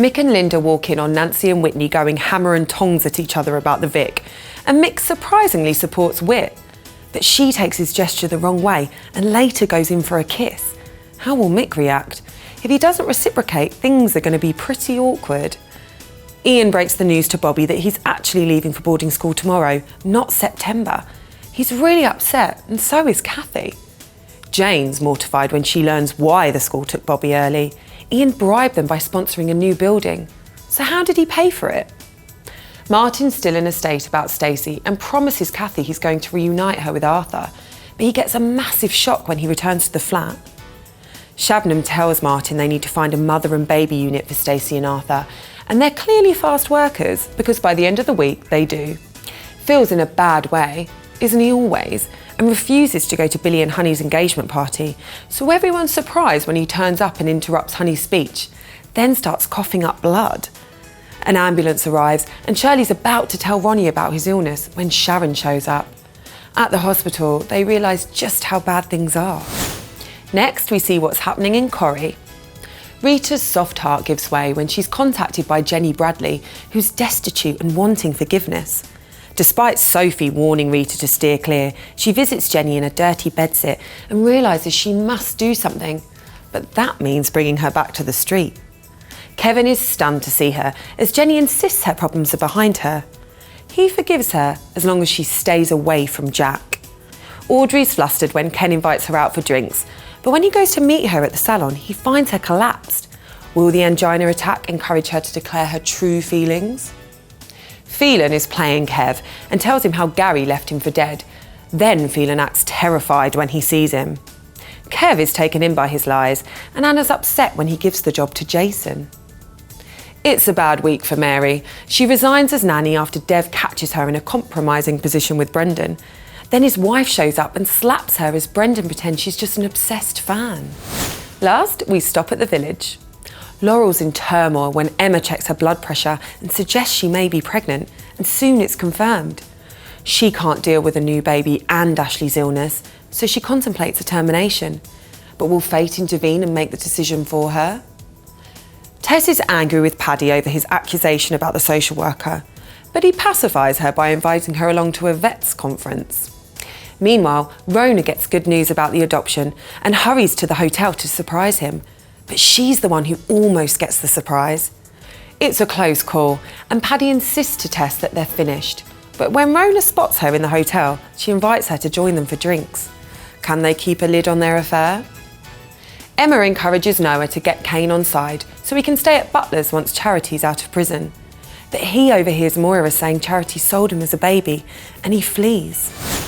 Mick and Linda walk in on Nancy and Whitney going hammer and tongs at each other about the Vic, and Mick surprisingly supports Whit. But she takes his gesture the wrong way and later goes in for a kiss. How will Mick react? If he doesn't reciprocate, things are going to be pretty awkward. Ian breaks the news to Bobby that he's actually leaving for boarding school tomorrow, not September. He's really upset, and so is Kathy. Jane's mortified when she learns why the school took Bobby early. Ian bribed them by sponsoring a new building. So how did he pay for it? Martin's still in a state about Stacey and promises Kathy he's going to reunite her with Arthur, but he gets a massive shock when he returns to the flat. Shabnam tells Martin they need to find a mother and baby unit for Stacey and Arthur, and they're clearly fast workers because by the end of the week they do. Phil's in a bad way, isn't he always, and refuses to go to Billy and Honey's engagement party, so everyone's surprised when he turns up and interrupts Honey's speech, then starts coughing up blood. An ambulance arrives and Shirley's about to tell Ronnie about his illness when Sharon shows up. At the hospital, they realise just how bad things are. Next, we see what's happening in Corrie. Rita's soft heart gives way when she's contacted by Jenny Bradley, who's destitute and wanting forgiveness. Despite Sophie warning Rita to steer clear, she visits Jenny in a dirty bedsit and realises she must do something. But that means bringing her back to the street. Kevin is stunned to see her, as Jenny insists her problems are behind her. He forgives her as long as she stays away from Jack. Audrey's flustered when Ken invites her out for drinks, but when he goes to meet her at the salon, he finds her collapsed. Will the angina attack encourage her to declare her true feelings? Phelan is playing Kev and tells him how Gary left him for dead. Then Phelan acts terrified when he sees him. Kev is taken in by his lies, and Anna's upset when he gives the job to Jason. It's a bad week for Mary. She resigns as nanny after Dev catches her in a compromising position with Brendan. Then his wife shows up and slaps her as Brendan pretends she's just an obsessed fan. Last, we stop at the village. Laurel's in turmoil when Emma checks her blood pressure and suggests she may be pregnant, and soon it's confirmed. She can't deal with a new baby and Ashley's illness, so she contemplates a termination. But will fate intervene and make the decision for her? Tess is angry with Paddy over his accusation about the social worker, but he pacifies her by inviting her along to a vets conference. Meanwhile, Rona gets good news about the adoption and hurries to the hotel to surprise him. But she's the one who almost gets the surprise. It's a close call, and Paddy insists to Tess that they're finished. But when Rona spots her in the hotel, she invites her to join them for drinks. Can they keep a lid on their affair? Emma encourages Noah to get Kane on side so he can stay at Butler's once Charity's out of prison. But he overhears Moira saying Charity sold him as a baby, and he flees.